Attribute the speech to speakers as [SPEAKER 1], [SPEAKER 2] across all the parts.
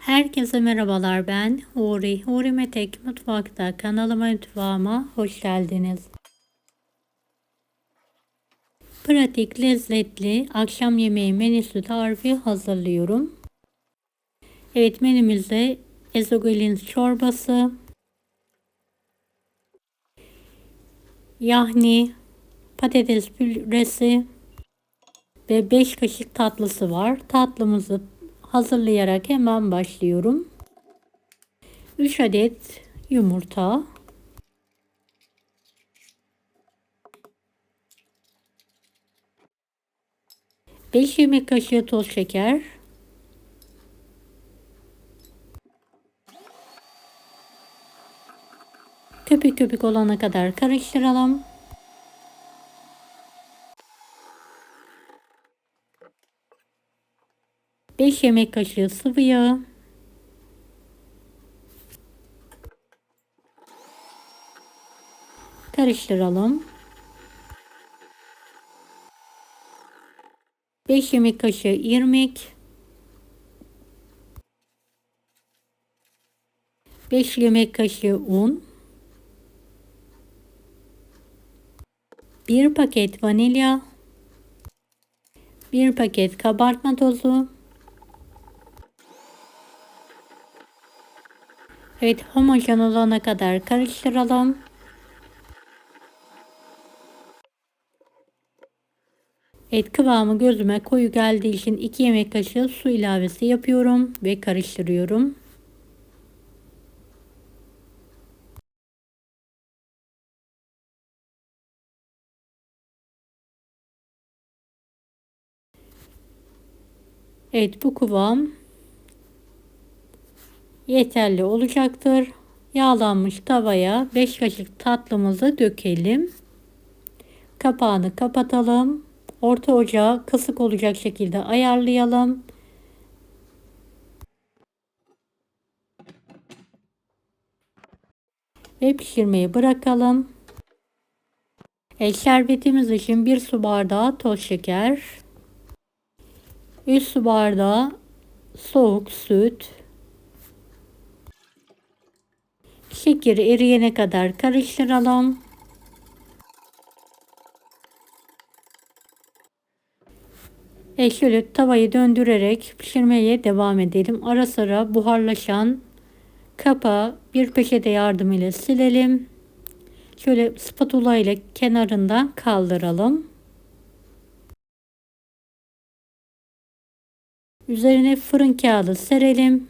[SPEAKER 1] Herkese merhabalar, ben Huri. Huri Metek Mutfak'ta kanalıma, mutfağıma hoş geldiniz. Pratik, lezzetli akşam yemeği menüsü tarifi hazırlıyorum. Evet, menümüzde ezogelin çorbası, yahni, patates püresi ve 5 kaşık tatlısı var. Tatlımızı hazırlayarak hemen başlıyorum. 3 adet yumurta, 5 yemek kaşığı toz şeker, köpük köpük olana kadar karıştıralım. 5 yemek kaşığı sıvı yağ, karıştıralım. 5 yemek kaşığı irmik, 5 yemek kaşığı un, 1 paket vanilya, 1 paket kabartma tozu. Evet, homojen olana kadar karıştıralım. Evet, kıvamı gözüme koyu geldiği için 2 yemek kaşığı su ilavesi yapıyorum ve karıştırıyorum. Evet, bu kıvam yeterli olacaktır. Yağlanmış tavaya 5 kaşık tatlımızı dökelim. Kapağını kapatalım. Orta ocağı kısık olacak şekilde ayarlayalım. Ve pişirmeyi bırakalım. Şerbetimiz için 1 su bardağı toz şeker, 3 su bardağı soğuk süt, şekeri eriyene kadar karıştıralım. Şöyle tavayı döndürerek pişirmeye devam edelim. Ara sıra buharlaşan kapağı bir peçete yardımıyla silelim. Şöyle spatula ile kenarından kaldıralım. Üzerine fırın kağıdı serelim.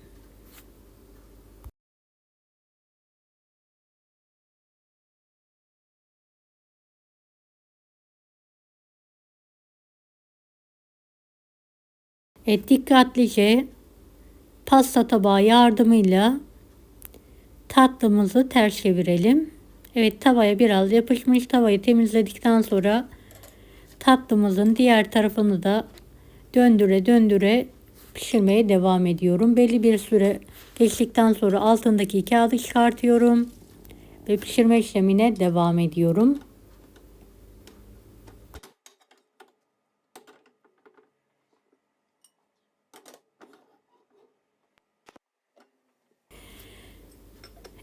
[SPEAKER 1] Dikkatlice pasta tabağı yardımıyla tatlımızı ters çevirelim. Evet, tavaya biraz yapışmış. Tavayı temizledikten sonra tatlımızın diğer tarafını da döndüre döndüre pişirmeye devam ediyorum. Belli bir süre geçtikten sonra altındaki kağıdı çıkartıyorum ve pişirme işlemine devam ediyorum.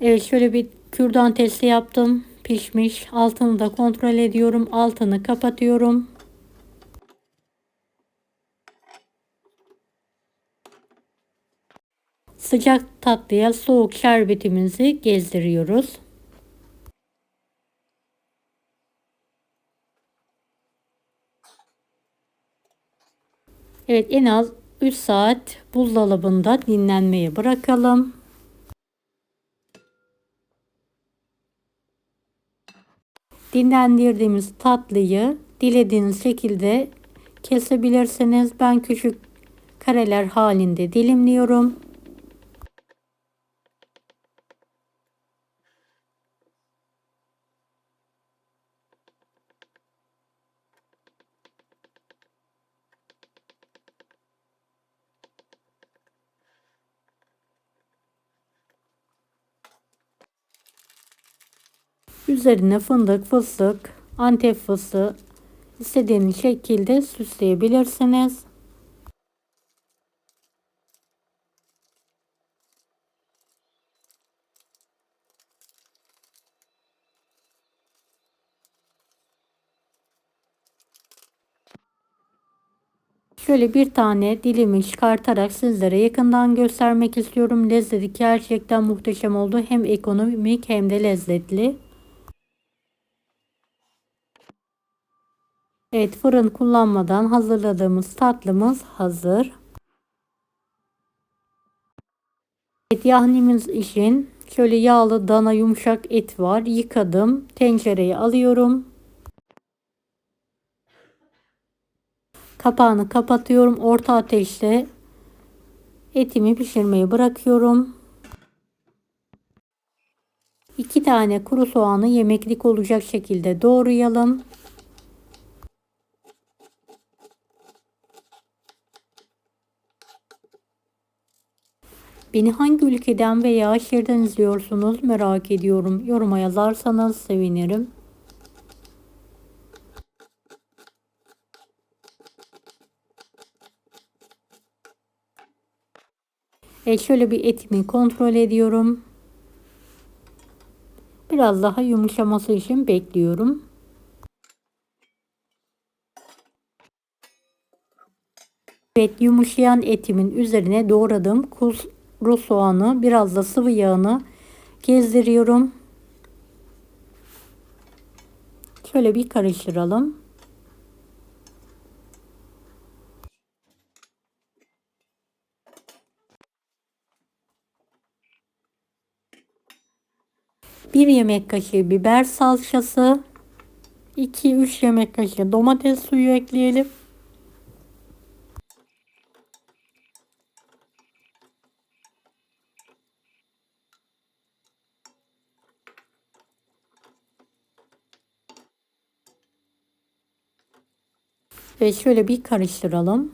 [SPEAKER 1] Evet, şöyle bir kürdan testi yaptım. Pişmiş. Altını da kontrol ediyorum. Altını kapatıyorum. Sıcak tatlıya soğuk şerbetimizi gezdiriyoruz. Evet, en az 3 saat buzdolabında dinlenmeye bırakalım. Dinlendirdiğimiz tatlıyı dilediğiniz şekilde kesebilirsiniz. Ben küçük kareler halinde dilimliyorum. Üzerine fındık, fıstık, antep fıstığı istediğiniz şekilde süsleyebilirsiniz. Şöyle bir tane dilimi çıkartarak sizlere yakından göstermek istiyorum. Lezzeti gerçekten muhteşem oldu. Hem ekonomik hem de lezzetli. Evet, fırın kullanmadan hazırladığımız tatlımız hazır. Evet, yahnimiz için şöyle yağlı dana yumuşak et var. Yıkadım. Tencereye alıyorum. Kapağını kapatıyorum. Orta ateşte etimi pişirmeyi bırakıyorum. 2 tane kuru soğanı yemeklik olacak şekilde doğrayalım. Beni hangi ülkeden veya şehirden izliyorsunuz merak ediyorum. Yoruma yazarsanız sevinirim. Şöyle bir etimi kontrol ediyorum. Biraz daha yumuşaması için bekliyorum. Evet, yumuşayan etimin üzerine doğradığım kuru soğanı, biraz da sıvı yağını gezdiriyorum. Şöyle bir karıştıralım. Bir yemek kaşığı biber salçası, 2-3 yemek kaşığı domates suyu ekleyelim. Ve şöyle bir karıştıralım.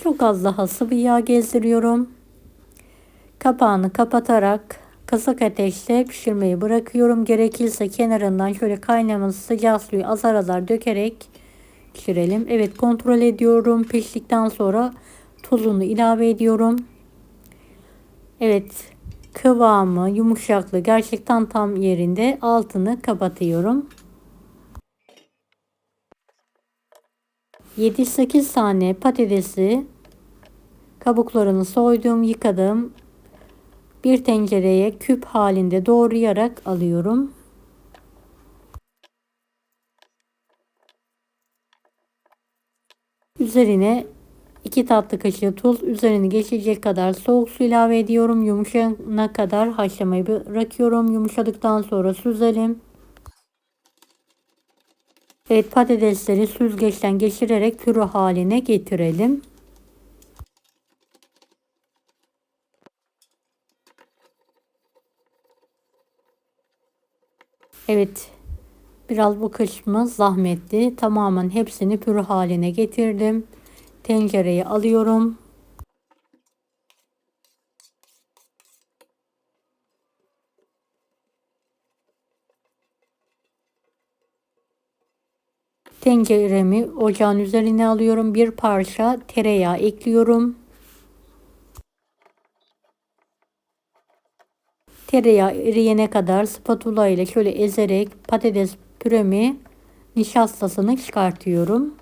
[SPEAKER 1] Çok az daha sıvı yağ gezdiriyorum. Kapağını kapatarak kısık ateşte pişirmeyi bırakıyorum. Gerekirse kenarından şöyle kaynamış sıcak suyu azar azar dökerek pişirelim. Evet, kontrol ediyorum. Piştikten sonra tuzunu ilave ediyorum. Evet, kıvamı, yumuşaklığı gerçekten tam yerinde. Altını kapatıyorum. 7-8 tane patatesi kabuklarını soydum, yıkadım. Bir tencereye küp halinde doğrayarak alıyorum. Üzerine 2 tatlı kaşığı tuz, üzerine geçecek kadar soğuk su ilave ediyorum. Yumuşayana kadar haşlamayı bırakıyorum. Yumuşadıktan sonra süzelim. Evet, patatesleri süzgeçten geçirerek püre haline getirelim. Evet, biraz bu kısmı zahmetli. Tamamen hepsini püre haline getirdim. Tencereye alıyorum. Tenceremi ocağın üzerine alıyorum. Bir parça tereyağı ekliyorum. Tereyağı eriyene kadar spatula ile şöyle ezerek patates püremi nişastasını çıkartıyorum.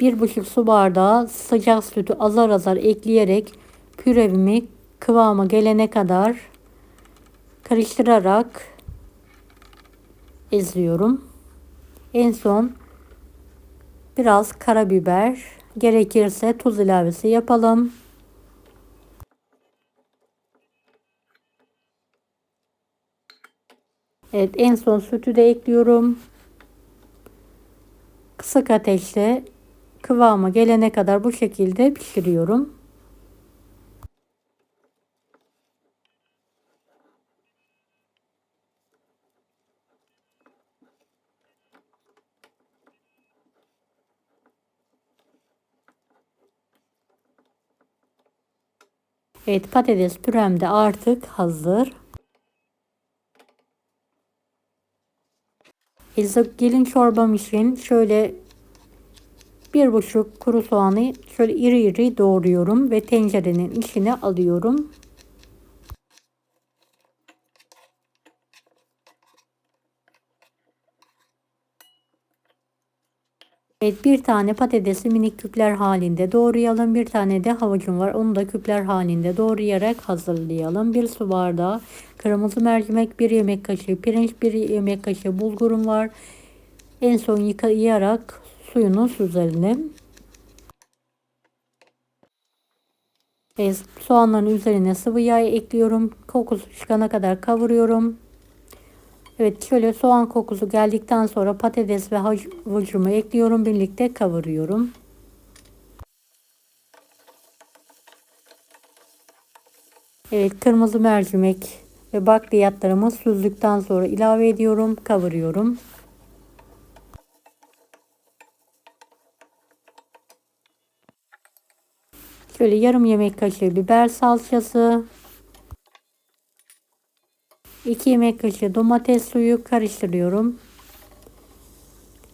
[SPEAKER 1] Bir buçuk su bardağı sıcak sütü azar azar ekleyerek püremi kıvama gelene kadar karıştırarak eziyorum. En son biraz karabiber, gerekirse tuz ilavesi yapalım. Evet, en son sütü de ekliyorum. Kısık ateşte kıvama gelene kadar bu şekilde pişiriyorum. Evet, patates pürem de artık hazır. Ezogelin çorbam için şöyle 1,5 kuru soğanı şöyle iri iri doğruyorum ve tencerenin içine alıyorum. Evet, bir tane patatesi minik küpler halinde doğrayalım. Bir tane de havucum var. Onu da küpler halinde doğrayarak hazırlayalım. Bir su bardağı kırmızı mercimek, bir yemek kaşığı pirinç, bir yemek kaşığı bulgurum var. En son yıkayarak suyunu süzelim. Soğanların üzerine sıvı yağ ekliyorum. Kokusu çıkana kadar kavuruyorum. Evet, şöyle soğan kokusu geldikten sonra patates ve havucumu ekliyorum. Birlikte kavuruyorum. Evet, kırmızı mercimek ve bakliyatlarımı süzdükten sonra ilave ediyorum. Kavuruyorum. Şöyle yarım yemek kaşığı biber salçası. 2 yemek kaşığı domates suyu karıştırıyorum.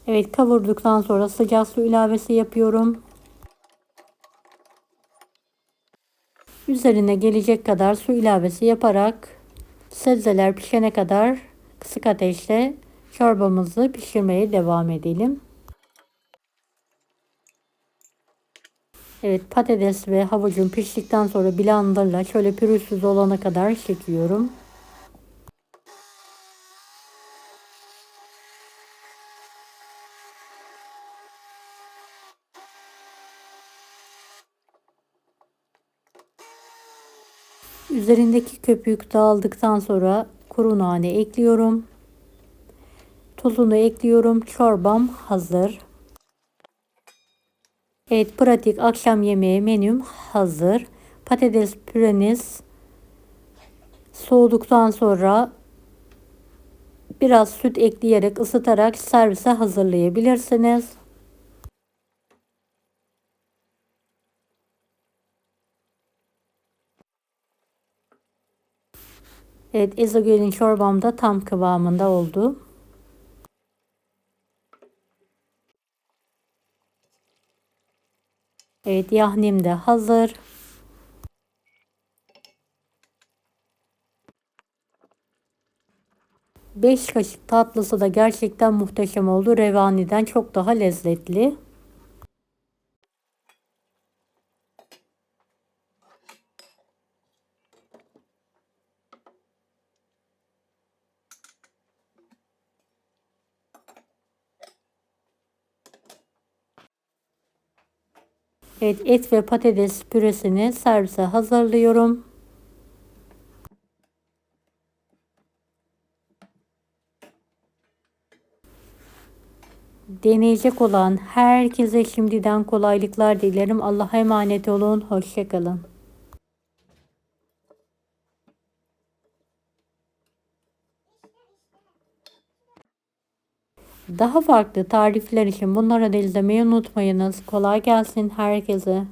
[SPEAKER 1] Evet, kavurduktan sonra sıcak su ilavesi yapıyorum. Üzerine gelecek kadar su ilavesi yaparak sebzeler pişene kadar kısık ateşte çorbamızı pişirmeye devam edelim. Evet, patates ve havucum piştikten sonra blenderla şöyle pürüzsüz olana kadar çekiyorum. Üzerindeki köpük dağıldıktan sonra kuru nane ekliyorum. Tuzunu ekliyorum. Çorbam hazır. Evet, pratik akşam yemeği menüm hazır. Patates püreniz soğuduktan sonra biraz süt ekleyerek ısıtarak servise hazırlayabilirsiniz. Evet, ezogelin çorbam da tam kıvamında oldu. Evet, yahnim de hazır. 5 kaşık tatlısı da gerçekten muhteşem oldu. Revani'den çok daha lezzetli. Evet, et ve patates püresini servise hazırlıyorum. Deneyecek olan herkese şimdiden kolaylıklar dilerim. Allah'a emanet olun. Hoşçakalın. Daha farklı tarifler için bunları da izlemeyi unutmayınız. Kolay gelsin herkese.